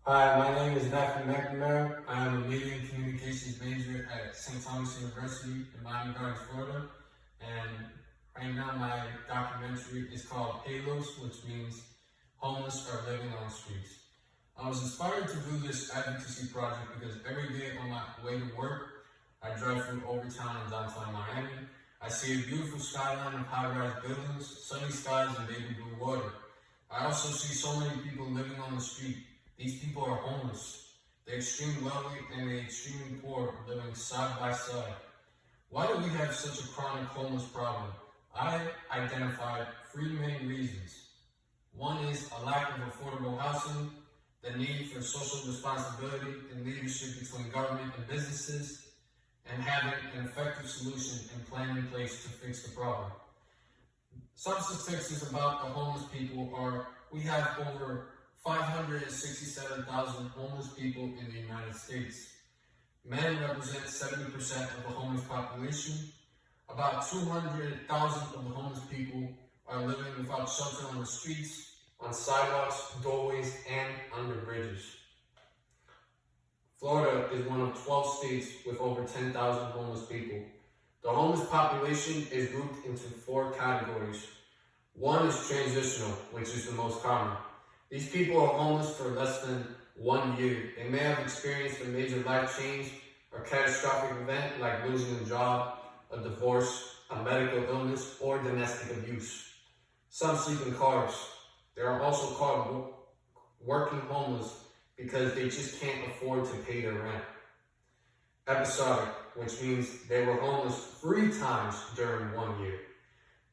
Hi, my name is Matthew McNamara. I am a media and communications major at St. Thomas University in Miami Gardens, Florida. And right now my documentary is called HALOS, which means homeless are living on the streets. I was inspired to do this advocacy project because every day on my way to work, I drive through Overtown in downtown Miami. I see a beautiful skyline of high-rise buildings, sunny skies, and baby blue water. I also see so many people living on the street. These people are homeless. They're extremely wealthy and they're extremely poor, living side by side. Why do we have such a chronic homeless problem? I identified three main reasons. One is a lack of affordable housing, the need for social responsibility and leadership between government and businesses, and having an effective solution and plan in place to fix the problem. Some statistics about the homeless people are we have over 567,000 homeless people in the United States. Men represent 70% of the homeless population. About 200,000 of the homeless people are living without shelter on the streets, on sidewalks, doorways, and under bridges. Florida is one of 12 states with over 10,000 homeless people. The homeless population is grouped into four categories. One is transitional, which is the most common. These people are homeless for less than 1 year. They may have experienced a major life change or catastrophic event like losing a job, a divorce, a medical illness, or domestic abuse. Some sleep in cars. They are also called working homeless because they just can't afford to pay their rent. Episodic, which means they were homeless 3 times during 1 year.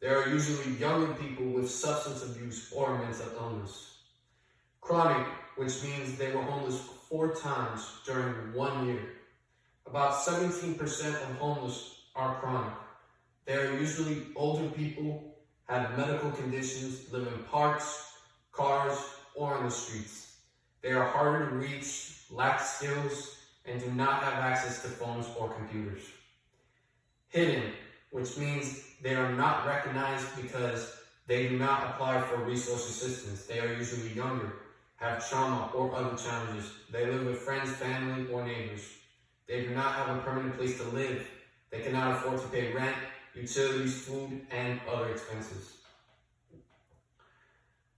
They are usually younger people with substance abuse or mental illness. Chronic, which means they were homeless 4 times during 1 year. About 17% of homeless are chronic. They are usually older people, have medical conditions, live in parks, cars, or on the streets. They are harder to reach, lack skills, and do not have access to phones or computers. Hidden, which means they are not recognized because they do not apply for resource assistance. They are usually younger, have trauma or other challenges. They live with friends, family, or neighbors. They do not have a permanent place to live. They cannot afford to pay rent, utilities, food, and other expenses.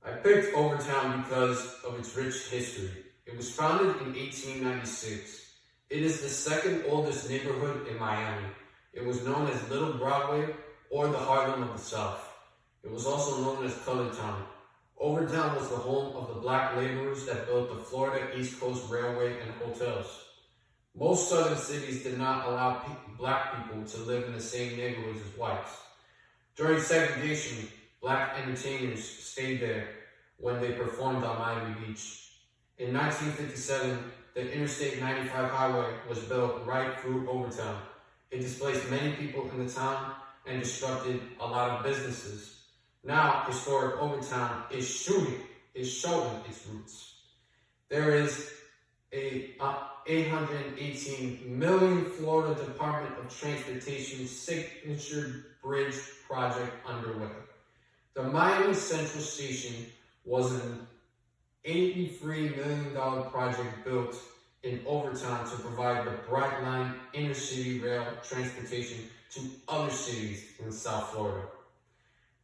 I picked Overtown because of its rich history. It was founded in 1896. It is the second oldest neighborhood in Miami. It was known as Little Broadway or the Harlem of the South. It was also known as Colored Town. Overtown was the home of the black laborers that built the Florida East Coast Railway and hotels. Most southern cities did not allow black people to live in the same neighborhoods as whites. During segregation, black entertainers stayed there when they performed on Miami Beach. In 1957, the Interstate 95 highway was built right through Overtown. It displaced many people in the town and disrupted a lot of businesses. Now, historic Overtown is showing its roots. There is a $818 million Florida Department of Transportation signature bridge project underway. The Miami Central Station was an $83 million project built in Overtown to provide the Bright Line inner-city rail transportation to other cities in South Florida.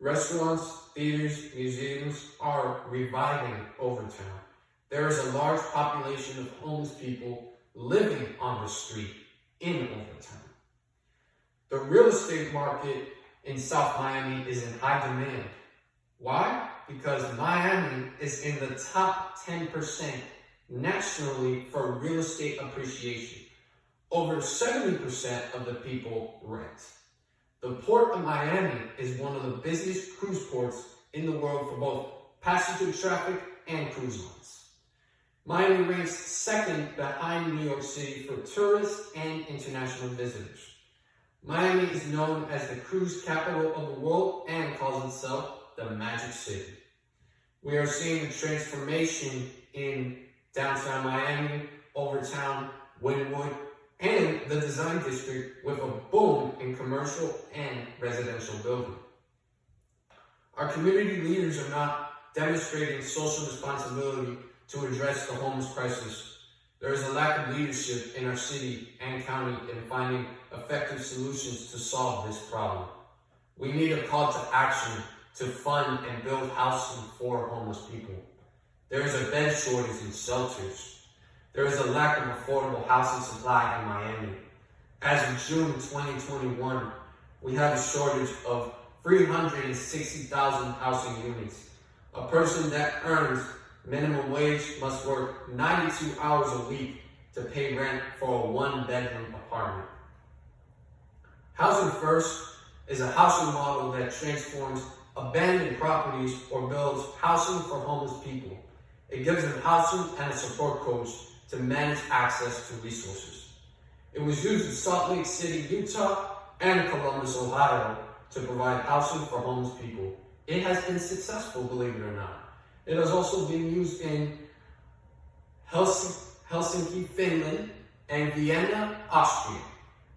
Restaurants, theaters, museums are reviving Overtown. There is a large population of homeless people living on the street in Overtown. The real estate market in South Miami is in high demand. Why? Because Miami is in the top 10% nationally for real estate appreciation. Over 70% of the people rent. The Port of Miami is one of the busiest cruise ports in the world for both passenger traffic and cruise lines. Miami ranks second behind New York City for tourists and international visitors. Miami is known as the cruise capital of the world and calls itself the Magic City. We are seeing a transformation in downtown Miami, Overtown, Wynwood, and the design district with a boom in commercial and residential building. Our community leaders are not demonstrating social responsibility to address the homeless crisis. There is a lack of leadership in our city and county in finding effective solutions to solve this problem. We need a call to action to fund and build housing for homeless people. There is a bed shortage in shelters. There is a lack of affordable housing supply in Miami. As of June 2021, we have a shortage of 360,000 housing units. A person that earns minimum wage must work 92 hours a week to pay rent for a one-bedroom apartment. Housing First is a housing model that transforms abandoned properties or builds housing for homeless people. It gives them housing and a support coach to manage access to resources. It was used in Salt Lake City, Utah, and Columbus, Ohio, to provide housing for homeless people. It has been successful, believe it or not. It has also been used in Helsinki, Finland, and Vienna, Austria.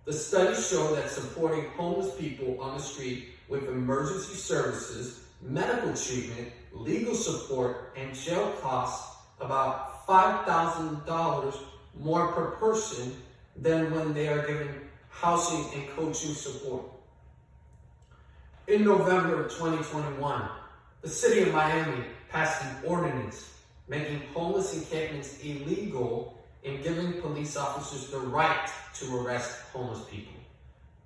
The studies show that supporting homeless people on the street with emergency services, medical treatment, legal support, and jail costs about $5,000 more per person than when they are given housing and coaching support. In November of 2021, the city of Miami passed an ordinance making homeless encampments illegal and giving police officers the right to arrest homeless people.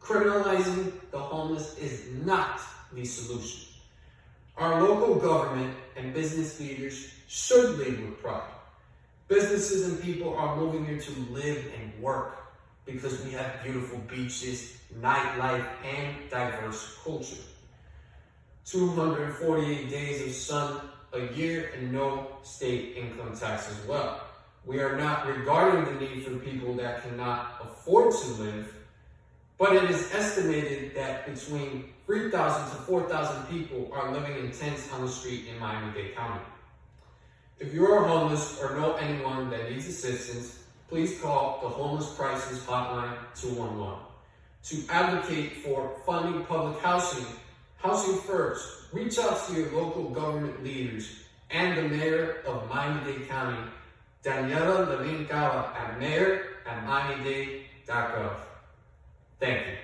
Criminalizing the homeless is not the solution. Our local government and business leaders should lead with pride. Businesses and people are moving here to live and work because we have beautiful beaches, nightlife, and diverse culture. 248 days of sun a year and no state income tax as well. We are not regarding the need for people that cannot afford to live, but it is estimated that between 3,000 to 4,000 people are living in tents on the street in Miami-Dade County. If you are homeless or know anyone that needs assistance, please call the Homeless Crisis Hotline 211. To advocate for funding public housing, Housing First, reach out to your local government leaders and the mayor of Miami-Dade County, Daniela Levine Gala, at mayor@miamidade.gov. Thank you.